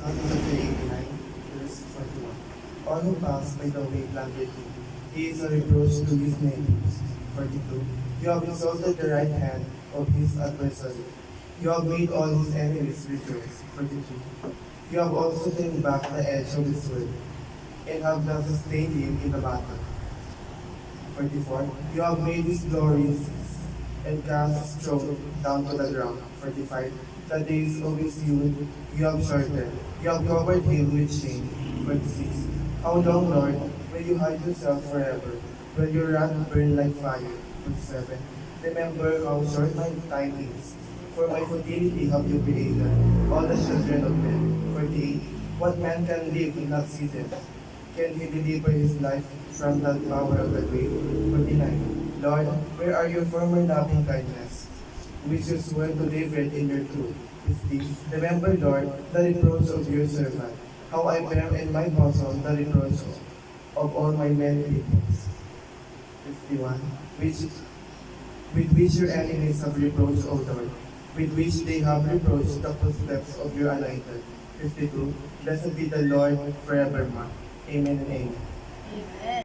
Psalm chapter 89, verse 41. All who pass by the way plundered him. He is a reproach to his neighbors. 42. You have exalted the right hand of his adversary. You have made all his enemies rejoice. 43. You have also turned back the edge of his sword, and have not sustained him in the battle. 44. You have made his glory cease, and cast his throne down to the ground. 45. The days of his youth you have shortened. You have covered him with shame. 46. How long, Lord, will you hide yourself forever? Will your wrath burn like fire? 47. Remember how short my time is. For my futility have you created all the children of men. 48. What man can live and not see death? Can he deliver his life from the power of the grave? 49. Lord, where are your former loving kindness, which you swore to deliver in your truth? 50. Remember, Lord, the reproach of your servant, how I bear in my bosom the reproach of all my many peoples. 51. With which your enemies have reproached, O Lord, with which they have reproached the footsteps of your anointed. 52. Blessed be the Lord forevermore. Amen and amen. Amen.